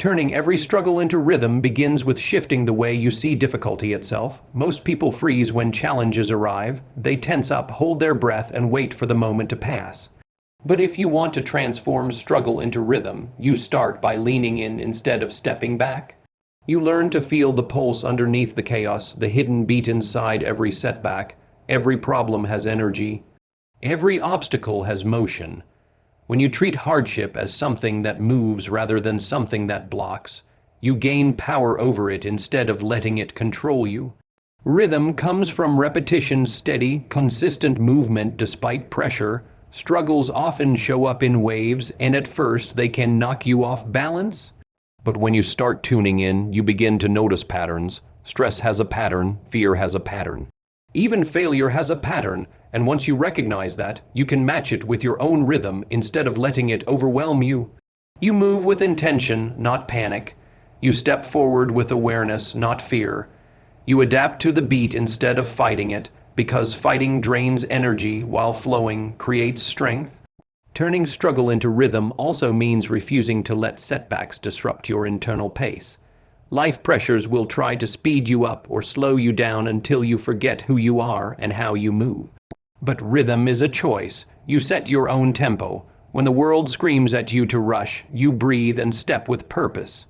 Turning every struggle into rhythm begins with shifting the way you see difficulty itself. Most people freeze when challenges arrive. They tense up, hold their breath, and wait for the moment to pass. But if you want to transform struggle into rhythm, you start by leaning in instead of stepping back. You learn to feel the pulse underneath the chaos, the hidden beat inside every setback. Every problem has energy. Every obstacle has motion. When you treat hardship as something that moves rather than something that blocks, you gain power over it instead of letting it control you. Rhythm comes from repetition, steady, consistent movement despite pressure. Struggles often show up in waves, and at first they can knock you off balance. But when you start tuning in, you begin to notice patterns. Stress has a pattern, fear has a pattern. Even failure has a pattern, and once you recognize that, you can match it with your own rhythm instead of letting it overwhelm you. You move with intention, not panic. You step forward with awareness, not fear. You adapt to the beat instead of fighting it, because fighting drains energy while flowing creates strength. Turning struggle into rhythm also means refusing to let setbacks disrupt your internal pace. Life pressures will try to speed you up or slow you down until you forget who you are and how you move. But rhythm is a choice. You set your own tempo. When the world screams at you to rush, you breathe and step with purpose.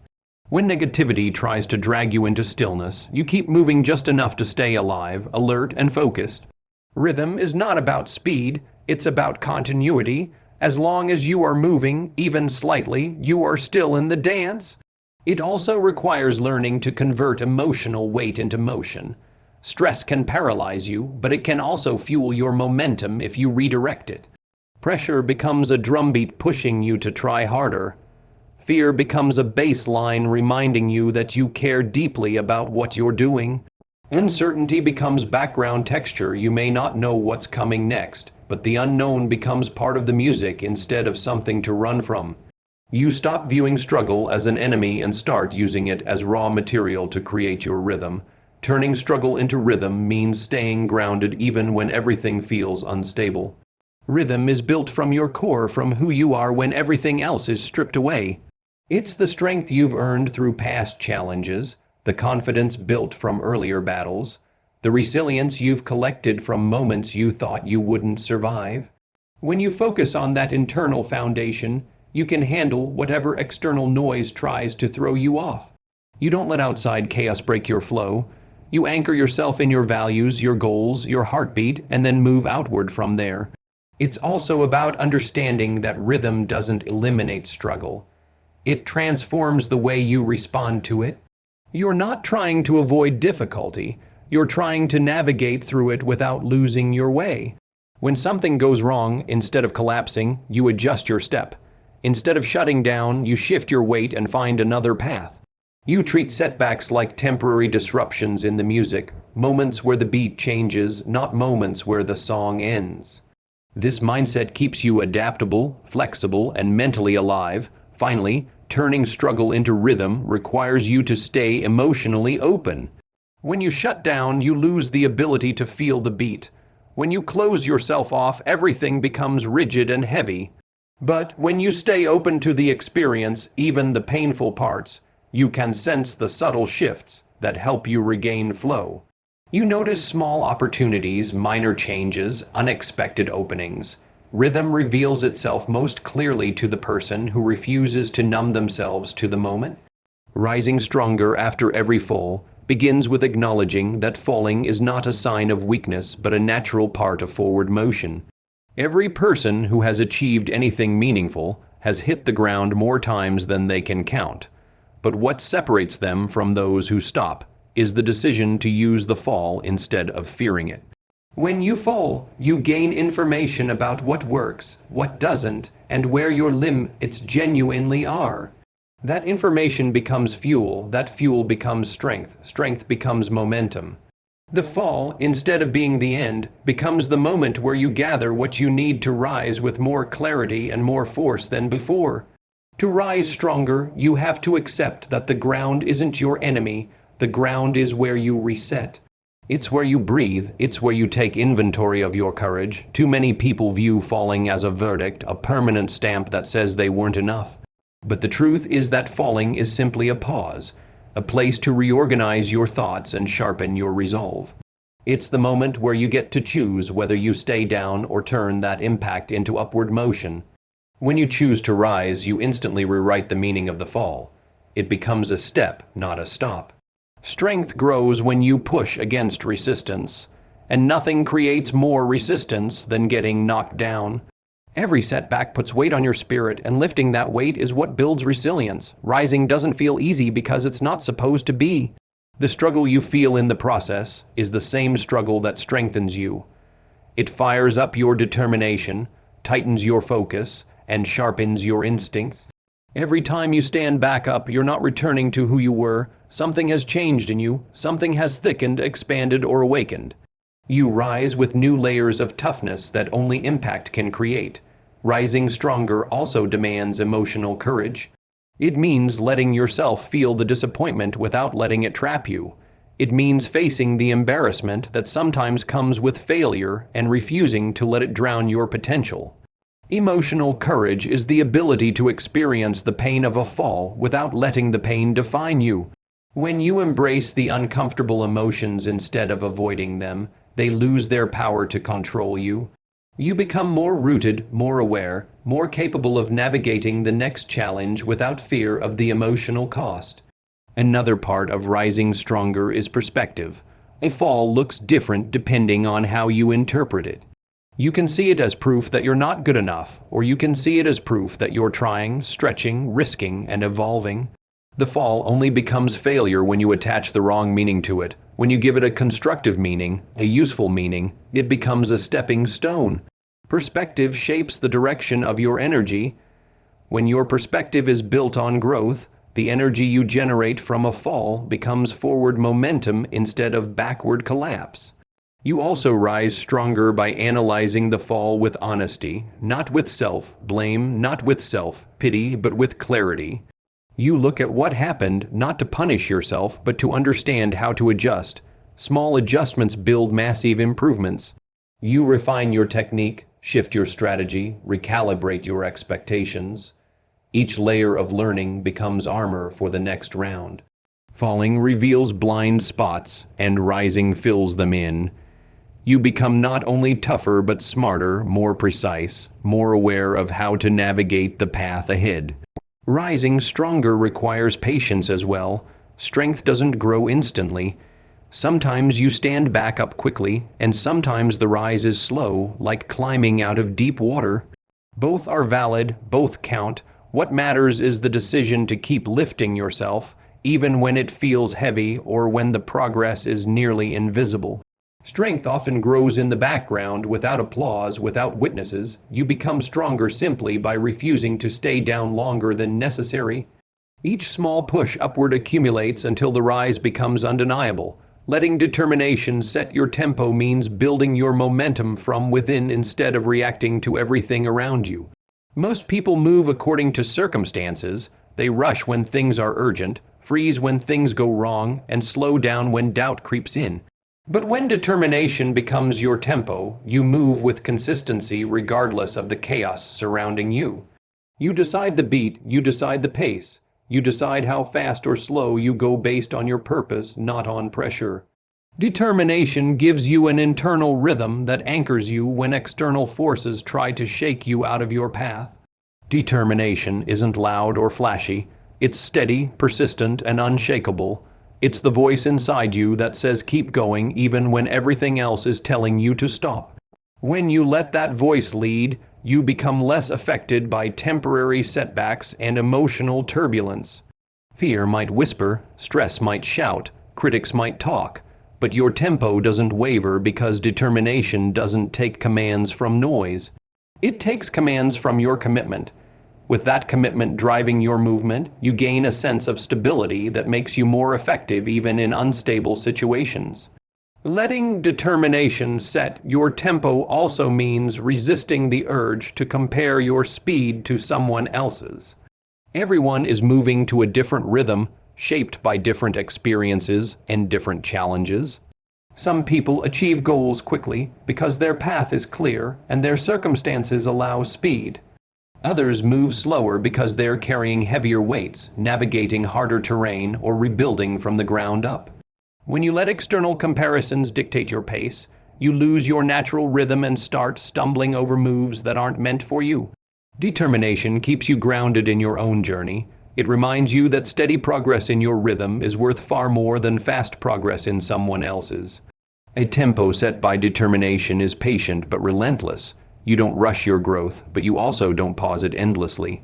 When negativity tries to drag you into stillness, you keep moving just enough to stay alive, alert, and focused. Rhythm is not about speed, it's about continuity. As long as you are moving, even slightly, you are still in the dance. It also requires learning to convert emotional weight into motion. Stress can paralyze you, but it can also fuel your momentum if you redirect it. Pressure becomes a drumbeat pushing you to try harder. Fear becomes a baseline reminding you that you care deeply about what you're doing. Uncertainty becomes background texture. You may not know what's coming next, but the unknown becomes part of the music instead of something to run from. You stop viewing struggle as an enemy and start using it as raw material to create your rhythm. Turning struggle into rhythm means staying grounded even when everything feels unstable. Rhythm is built from your core, from who you are when everything else is stripped away. It's the strength you've earned through past challenges, the confidence built from earlier battles, the resilience you've collected from moments you thought you wouldn't survive. When you focus on that internal foundation, you can handle whatever external noise tries to throw you off. You don't let outside chaos break your flow. You anchor yourself in your values, your goals, your heartbeat, and then move outward from there. It's also about understanding that rhythm doesn't eliminate struggle. It transforms the way you respond to it. You're not trying to avoid difficulty. You're trying to navigate through it without losing your way. When something goes wrong, instead of collapsing, you adjust your step. Instead of shutting down, you shift your weight and find another path. You treat setbacks like temporary disruptions in the music, moments where the beat changes, not moments where the song ends. This mindset keeps you adaptable, flexible, and mentally alive. Finally, turning struggle into rhythm requires you to stay emotionally open. When you shut down, you lose the ability to feel the beat. When you close yourself off, everything becomes rigid and heavy. But when you stay open to the experience, even the painful parts, you can sense the subtle shifts that help you regain flow. You notice small opportunities, minor changes, unexpected openings. Rhythm reveals itself most clearly to the person who refuses to numb themselves to the moment. Rising stronger after every fall begins with acknowledging that falling is not a sign of weakness but a natural part of forward motion. Every person who has achieved anything meaningful has hit the ground more times than they can count. But what separates them from those who stop is the decision to use the fall instead of fearing it. When you fall, you gain information about what works, what doesn't, and where your limits genuinely are. That information becomes fuel, that fuel becomes strength, strength becomes momentum. The fall, instead of being the end, becomes the moment where you gather what you need to rise with more clarity and more force than before. To rise stronger, you have to accept that the ground isn't your enemy. The ground is where you reset. It's where you breathe. It's where you take inventory of your courage. Too many people view falling as a verdict, a permanent stamp that says they weren't enough. But the truth is that falling is simply a pause, a place to reorganize your thoughts and sharpen your resolve. It's the moment where you get to choose whether you stay down or turn that impact into upward motion. When you choose to rise, you instantly rewrite the meaning of the fall. It becomes a step, not a stop. Strength grows when you push against resistance, and nothing creates more resistance than getting knocked down. Every setback puts weight on your spirit, and lifting that weight is what builds resilience. Rising doesn't feel easy because it's not supposed to be. The struggle you feel in the process is the same struggle that strengthens you. It fires up your determination, tightens your focus, and sharpens your instincts. Every time you stand back up, you're not returning to who you were. Something has changed in you. Something has thickened, expanded, or awakened. You rise with new layers of toughness that only impact can create. Rising stronger also demands emotional courage. It means letting yourself feel the disappointment without letting it trap you. It means facing the embarrassment that sometimes comes with failure and refusing to let it drown your potential. Emotional courage is the ability to experience the pain of a fall without letting the pain define you. When you embrace the uncomfortable emotions instead of avoiding them, they lose their power to control you. You become more rooted, more aware, more capable of navigating the next challenge without fear of the emotional cost. Another part of rising stronger is perspective. A fall looks different depending on how you interpret it. You can see it as proof that you're not good enough, or you can see it as proof that you're trying, stretching, risking, and evolving. The fall only becomes failure when you attach the wrong meaning to it. When you give it a constructive meaning, a useful meaning, it becomes a stepping stone. Perspective shapes the direction of your energy. When your perspective is built on growth, the energy you generate from a fall becomes forward momentum instead of backward collapse. You also rise stronger by analyzing the fall with honesty, not with self-blame, not with self-pity, but with clarity. You look at what happened not to punish yourself, but to understand how to adjust. Small adjustments build massive improvements. You refine your technique, shift your strategy, recalibrate your expectations. Each layer of learning becomes armor for the next round. Falling reveals blind spots, and rising fills them in. You become not only tougher but smarter, more precise, more aware of how to navigate the path ahead. Rising stronger requires patience as well. Strength doesn't grow instantly. Sometimes you stand back up quickly, and sometimes the rise is slow, like climbing out of deep water. Both are valid, both count. What matters is the decision to keep lifting yourself, even when it feels heavy or when the progress is nearly invisible. Strength often grows in the background, without applause, without witnesses. You become stronger simply by refusing to stay down longer than necessary. Each small push upward accumulates until the rise becomes undeniable. Letting determination set your tempo means building your momentum from within instead of reacting to everything around you. Most people move according to circumstances. They rush when things are urgent, freeze when things go wrong, and slow down when doubt creeps in. But when determination becomes your tempo, you move with consistency regardless of the chaos surrounding you. You decide the beat, you decide the pace. You decide how fast or slow you go based on your purpose, not on pressure. Determination gives you an internal rhythm that anchors you when external forces try to shake you out of your path. Determination isn't loud or flashy. It's steady, persistent, and unshakable. It's the voice inside you that says keep going even when everything else is telling you to stop. When you let that voice lead, you become less affected by temporary setbacks and emotional turbulence. Fear might whisper, stress might shout, critics might talk, but your tempo doesn't waver because determination doesn't take commands from noise. It takes commands from your commitment. With that commitment driving your movement, you gain a sense of stability that makes you more effective even in unstable situations. Letting determination set your tempo also means resisting the urge to compare your speed to someone else's. Everyone is moving to a different rhythm, shaped by different experiences and different challenges. Some people achieve goals quickly because their path is clear and their circumstances allow speed. Others move slower because they're carrying heavier weights, navigating harder terrain, or rebuilding from the ground up. When you let external comparisons dictate your pace, you lose your natural rhythm and start stumbling over moves that aren't meant for you. Determination keeps you grounded in your own journey. It reminds you that steady progress in your rhythm is worth far more than fast progress in someone else's. A tempo set by determination is patient but relentless. You don't rush your growth, but you also don't pause it endlessly.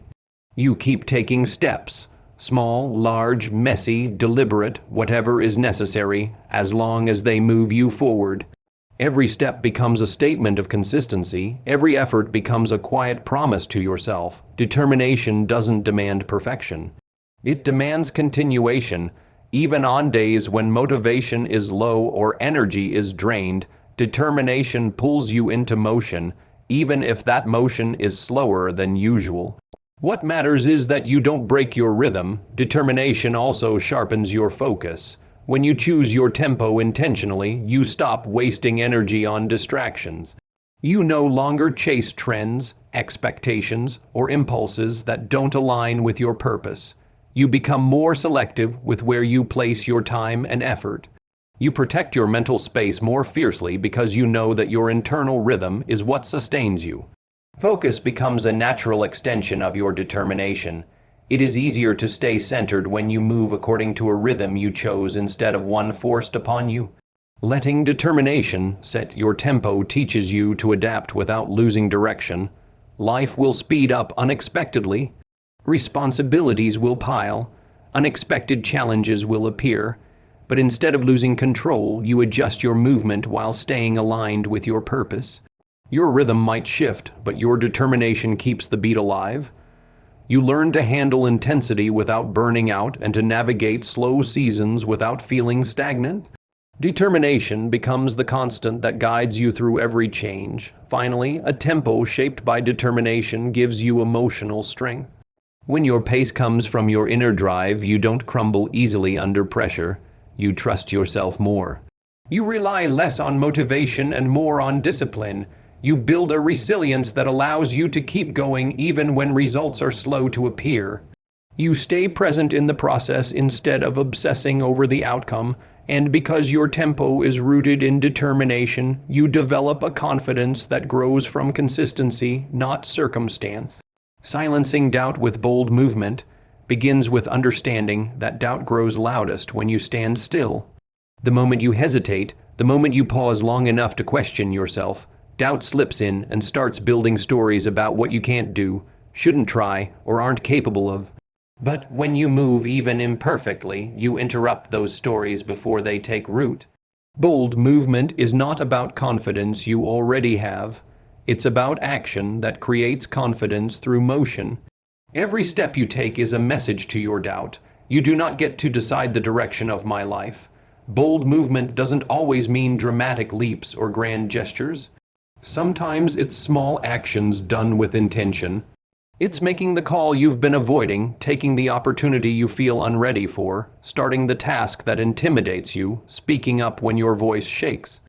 You keep taking steps. Small, large, messy, deliberate, whatever is necessary, as long as they move you forward. Every step becomes a statement of consistency. Every effort becomes a quiet promise to yourself. Determination doesn't demand perfection. It demands continuation. Even on days when motivation is low or energy is drained, determination pulls you into motion, even if that motion is slower than usual. What matters is that you don't break your rhythm. Determination also sharpens your focus. When you choose your tempo intentionally, you stop wasting energy on distractions. You no longer chase trends, expectations, or impulses that don't align with your purpose. You become more selective with where you place your time and effort. You protect your mental space more fiercely because you know that your internal rhythm is what sustains you. Focus becomes a natural extension of your determination. It is easier to stay centered when you move according to a rhythm you chose instead of one forced upon you. Letting determination set your tempo teaches you to adapt without losing direction. Life will speed up unexpectedly. Responsibilities will pile. Unexpected challenges will appear. But instead of losing control, you adjust your movement while staying aligned with your purpose. Your rhythm might shift, but your determination keeps the beat alive. You learn to handle intensity without burning out and to navigate slow seasons without feeling stagnant. Determination becomes the constant that guides you through every change. Finally, a tempo shaped by determination gives you emotional strength. When your pace comes from your inner drive, you don't crumble easily under pressure. You trust yourself more. You rely less on motivation and more on discipline. You build a resilience that allows you to keep going even when results are slow to appear. You stay present in the process instead of obsessing over the outcome, and because your tempo is rooted in determination, you develop a confidence that grows from consistency, not circumstance. Silencing doubt with bold movement begins with understanding that doubt grows loudest when you stand still. The moment you hesitate, the moment you pause long enough to question yourself, doubt slips in and starts building stories about what you can't do, shouldn't try, or aren't capable of. But when you move even imperfectly, you interrupt those stories before they take root. Bold movement is not about confidence you already have. It's about action that creates confidence through motion. Every step you take is a message to your doubt. You do not get to decide the direction of my life. Bold movement doesn't always mean dramatic leaps or grand gestures. Sometimes it's small actions done with intention. It's making the call you've been avoiding, taking the opportunity you feel unready for, starting the task that intimidates you, speaking up when your voice shakes.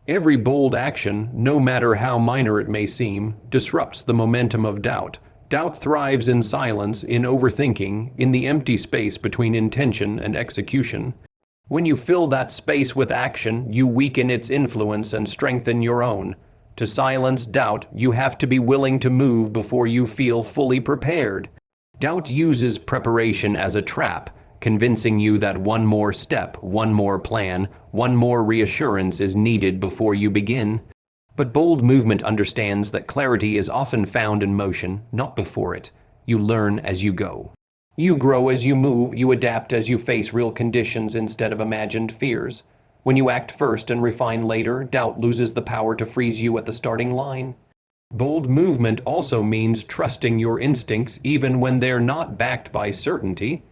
Every bold action, no matter how minor it may seem, disrupts the momentum of doubt. Doubt thrives in silence, in overthinking, in the empty space between intention and execution. When you fill that space with action, you weaken its influence and strengthen your own. To silence doubt, you have to be willing to move before you feel fully prepared. Doubt uses preparation as a trap, convincing you that one more step, one more plan, one more reassurance is needed before you begin. But bold movement understands that clarity is often found in motion, not before it. You learn as you go. You grow as you move, you adapt as you face real conditions instead of imagined fears. When you act first and refine later, doubt loses the power to freeze you at the starting line. Bold movement also means trusting your instincts even when they're not backed by certainty.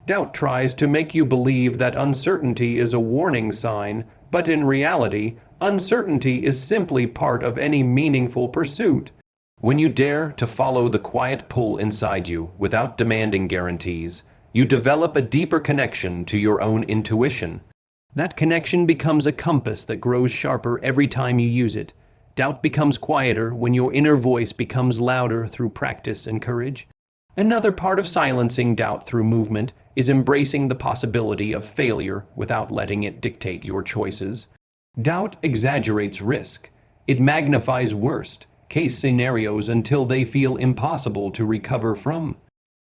Doubt tries to make you believe that uncertainty is a warning sign, but in reality, uncertainty is simply part of any meaningful pursuit. When you dare to follow the quiet pull inside you without demanding guarantees, you develop a deeper connection to your own intuition. That connection becomes a compass that grows sharper every time you use it. Doubt becomes quieter when your inner voice becomes louder through practice and courage. Another part of silencing doubt through movement is embracing the possibility of failure without letting it dictate your choices. Doubt exaggerates risk. It magnifies worst-case scenarios until they feel impossible to recover from.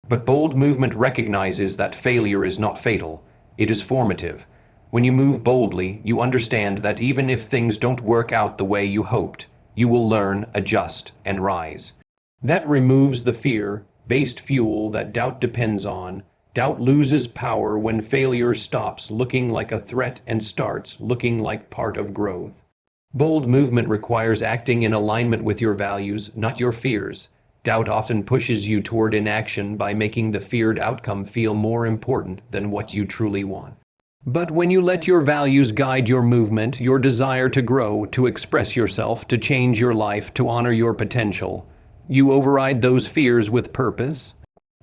But bold movement recognizes that failure is not fatal. It is formative. When you move boldly, you understand that even if things don't work out the way you hoped, you will learn, adjust, and rise. That removes the fear-based fuel that doubt depends on. Doubt loses power when failure stops looking like a threat and starts looking like part of growth. Bold movement requires acting in alignment with your values, not your fears. Doubt often pushes you toward inaction by making the feared outcome feel more important than what you truly want. But when you let your values guide your movement, your desire to grow, to express yourself, to change your life, to honor your potential, you override those fears with purpose.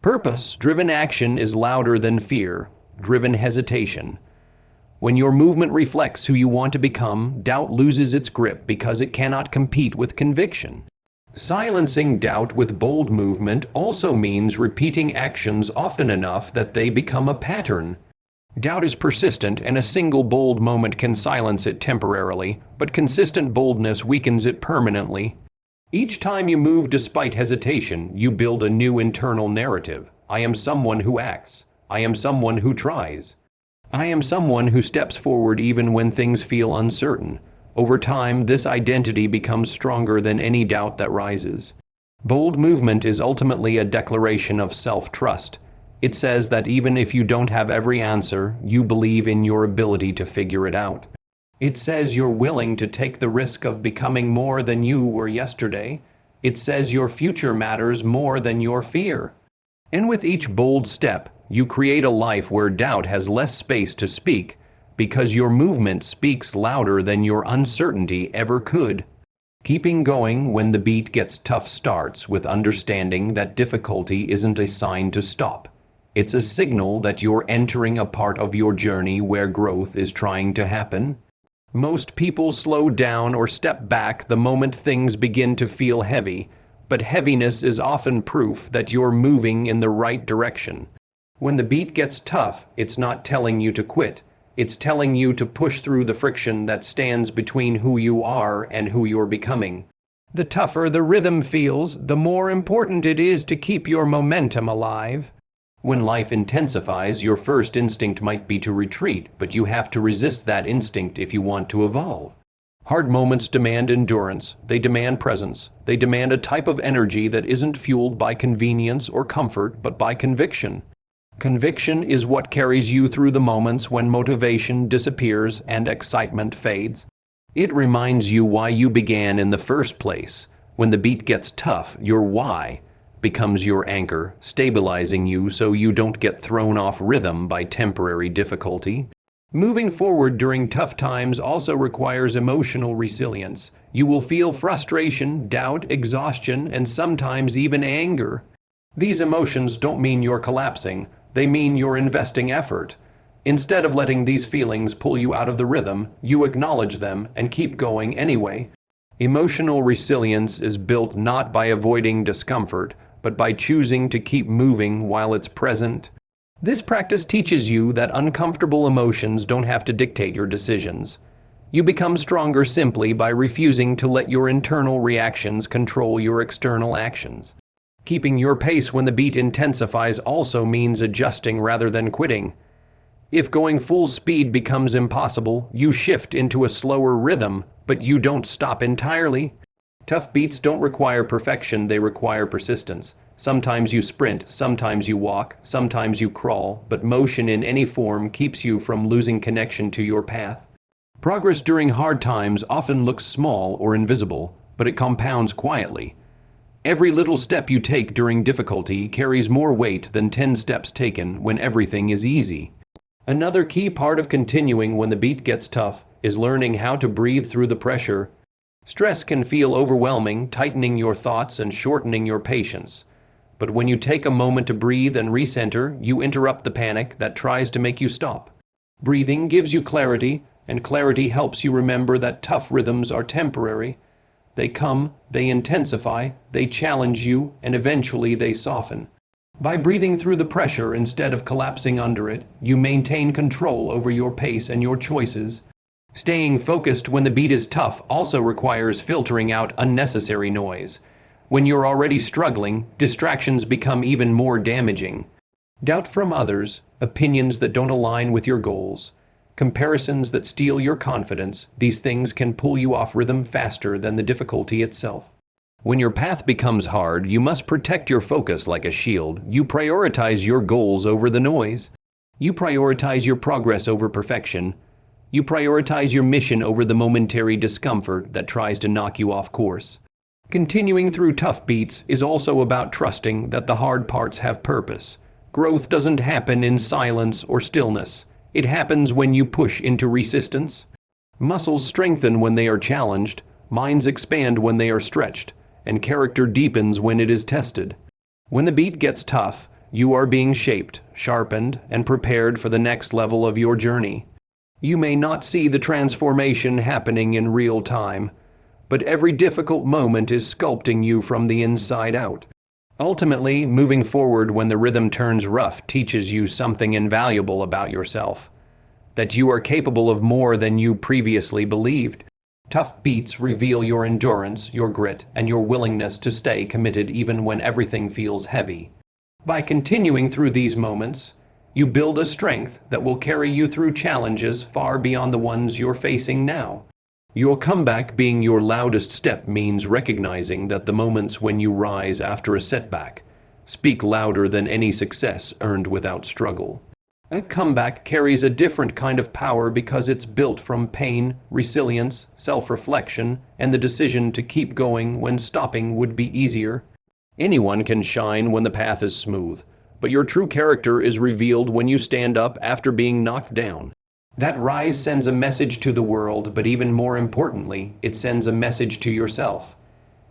Purpose-driven action is louder than fear-driven hesitation. When your movement reflects who you want to become, doubt loses its grip because it cannot compete with conviction. Silencing doubt with bold movement also means repeating actions often enough that they become a pattern. Doubt is persistent, and a single bold moment can silence it temporarily, but consistent boldness weakens it permanently. Each time you move despite hesitation, you build a new internal narrative. I am someone who acts. I am someone who tries. I am someone who steps forward even when things feel uncertain. Over time, this identity becomes stronger than any doubt that rises. Bold movement is ultimately a declaration of self-trust. It says that even if you don't have every answer, you believe in your ability to figure it out. It says you're willing to take the risk of becoming more than you were yesterday. It says your future matters more than your fear. And with each bold step, you create a life where doubt has less space to speak, because your movement speaks louder than your uncertainty ever could. Keeping going when the beat gets tough starts with understanding that difficulty isn't a sign to stop. It's a signal that you're entering a part of your journey where growth is trying to happen. Most people slow down or step back the moment things begin to feel heavy, but heaviness is often proof that you're moving in the right direction. When the beat gets tough, it's not telling you to quit. It's telling you to push through the friction that stands between who you are and who you're becoming. The tougher the rhythm feels, the more important it is to keep your momentum alive. When life intensifies, your first instinct might be to retreat, but you have to resist that instinct if you want to evolve. Hard moments demand endurance. They demand presence. They demand a type of energy that isn't fueled by convenience or comfort, but by conviction. Conviction is what carries you through the moments when motivation disappears and excitement fades. It reminds you why you began in the first place. When the beat gets tough, your why becomes your anchor, stabilizing you so you don't get thrown off rhythm by temporary difficulty. Moving forward during tough times also requires emotional resilience. You will feel frustration, doubt, exhaustion, and sometimes even anger. These emotions don't mean you're collapsing. They mean you're investing effort. Instead of letting these feelings pull you out of the rhythm, you acknowledge them and keep going anyway. Emotional resilience is built not by avoiding discomfort, but by choosing to keep moving while it's present. This practice teaches you that uncomfortable emotions don't have to dictate your decisions. You become stronger simply by refusing to let your internal reactions control your external actions. Keeping your pace when the beat intensifies also means adjusting rather than quitting. If going full speed becomes impossible, you shift into a slower rhythm, but you don't stop entirely. Tough beats don't require perfection, they require persistence. Sometimes you sprint, sometimes you walk, sometimes you crawl, but motion in any form keeps you from losing connection to your path. Progress during hard times often looks small or invisible, but it compounds quietly. Every little step you take during difficulty carries more weight than 10 steps taken when everything is easy. Another key part of continuing when the beat gets tough is learning how to breathe through the pressure. Stress can feel overwhelming, tightening your thoughts and shortening your patience. But when you take a moment to breathe and recenter, you interrupt the panic that tries to make you stop. Breathing gives you clarity, and clarity helps you remember that tough rhythms are temporary. They come, they intensify, they challenge you, and eventually they soften. By breathing through the pressure instead of collapsing under it, you maintain control over your pace and your choices. Staying focused when the beat is tough also requires filtering out unnecessary noise. When you're already struggling, distractions become even more damaging. Doubt from others, opinions that don't align with your goals, comparisons that steal your confidence, these things can pull you off rhythm faster than the difficulty itself. When your path becomes hard, you must protect your focus like a shield. You prioritize your goals over the noise. You prioritize your progress over perfection. You prioritize your mission over the momentary discomfort that tries to knock you off course. Continuing through tough beats is also about trusting that the hard parts have purpose. Growth doesn't happen in silence or stillness. It happens when you push into resistance. Muscles strengthen when they are challenged, minds expand when they are stretched, and character deepens when it is tested. When the beat gets tough, you are being shaped, sharpened, and prepared for the next level of your journey. You may not see the transformation happening in real time, but every difficult moment is sculpting you from the inside out. Ultimately, moving forward when the rhythm turns rough teaches you something invaluable about yourself. That you are capable of more than you previously believed. Tough beats reveal your endurance, your grit, and your willingness to stay committed even when everything feels heavy. By continuing through these moments, you build a strength that will carry you through challenges far beyond the ones you're facing now. Your comeback being your loudest step means recognizing that the moments when you rise after a setback speak louder than any success earned without struggle. A comeback carries a different kind of power because it's built from pain, resilience, self-reflection, and the decision to keep going when stopping would be easier. Anyone can shine when the path is smooth, but your true character is revealed when you stand up after being knocked down. That rise sends a message to the world, but even more importantly, it sends a message to yourself.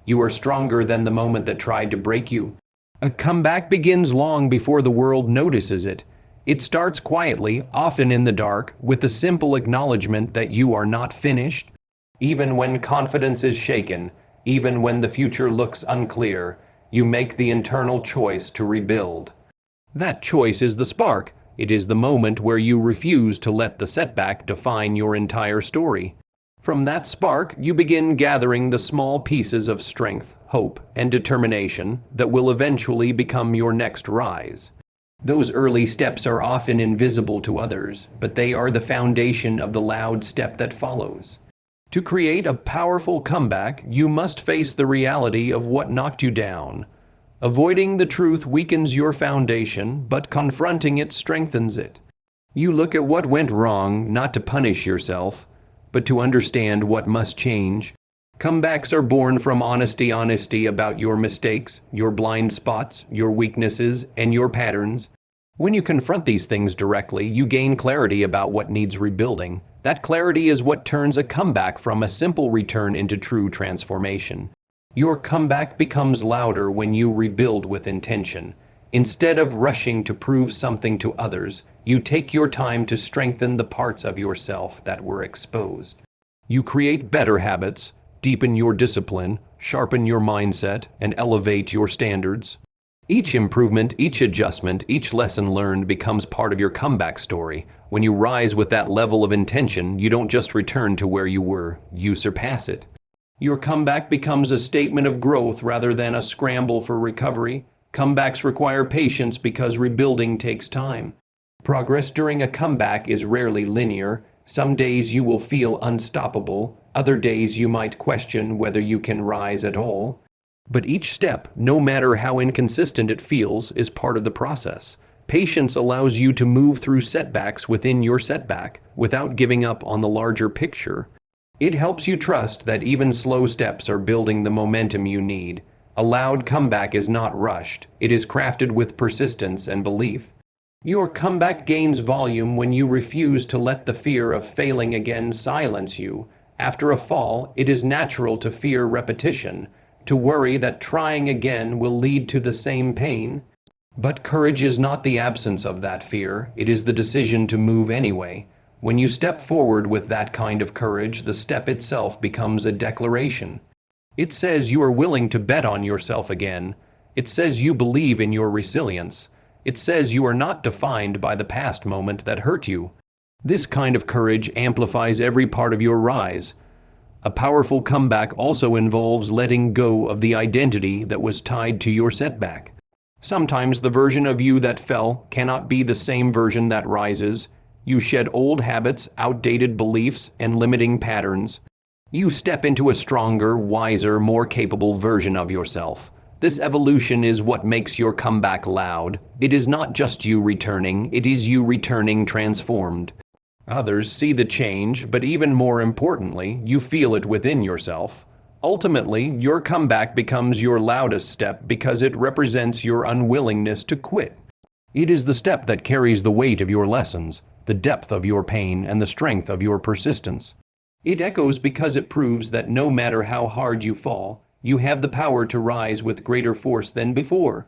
You are stronger than the moment that tried to break you. A comeback begins long before the world notices it. It starts quietly, often in the dark, with the simple acknowledgement that you are not finished. Even when confidence is shaken, even when the future looks unclear, you make the internal choice to rebuild. That choice is the spark. It is the moment where you refuse to let the setback define your entire story. From that spark, you begin gathering the small pieces of strength, hope, and determination that will eventually become your next rise. Those early steps are often invisible to others, but they are the foundation of the loud step that follows. To create a powerful comeback, you must face the reality of what knocked you down. Avoiding the truth weakens your foundation, but confronting it strengthens it. You look at what went wrong, not to punish yourself, but to understand what must change. Comebacks are born from honesty about your mistakes, your blind spots, your weaknesses, and your patterns. When you confront these things directly, you gain clarity about what needs rebuilding. That clarity is what turns a comeback from a simple return into true transformation. Your comeback becomes louder when you rebuild with intention. Instead of rushing to prove something to others, you take your time to strengthen the parts of yourself that were exposed. You create better habits, deepen your discipline, sharpen your mindset, and elevate your standards. Each improvement, each adjustment, each lesson learned becomes part of your comeback story. When you rise with that level of intention, you don't just return to where you were, you surpass it. Your comeback becomes a statement of growth rather than a scramble for recovery. Comebacks require patience because rebuilding takes time. Progress during a comeback is rarely linear. Some days you will feel unstoppable. Other days you might question whether you can rise at all. But each step, no matter how inconsistent it feels, is part of the process. Patience allows you to move through setbacks within your setback without giving up on the larger picture. It helps you trust that even slow steps are building the momentum you need. A loud comeback is not rushed. It is crafted with persistence and belief. Your comeback gains volume when you refuse to let the fear of failing again silence you. After a fall, it is natural to fear repetition, to worry that trying again will lead to the same pain. But courage is not the absence of that fear. It is the decision to move anyway. When you step forward with that kind of courage, the step itself becomes a declaration. It says you are willing to bet on yourself again. It says you believe in your resilience. It says you are not defined by the past moment that hurt you. This kind of courage amplifies every part of your rise. A powerful comeback also involves letting go of the identity that was tied to your setback. Sometimes the version of you that fell cannot be the same version that rises. You shed old habits, outdated beliefs, and limiting patterns. You step into a stronger, wiser, more capable version of yourself. This evolution is what makes your comeback loud. It is not just you returning, it is you returning transformed. Others see the change, but even more importantly, you feel it within yourself. Ultimately, your comeback becomes your loudest step because it represents your unwillingness to quit. It is the step that carries the weight of your lessons, the depth of your pain, and the strength of your persistence. It echoes because it proves that no matter how hard you fall, you have the power to rise with greater force than before.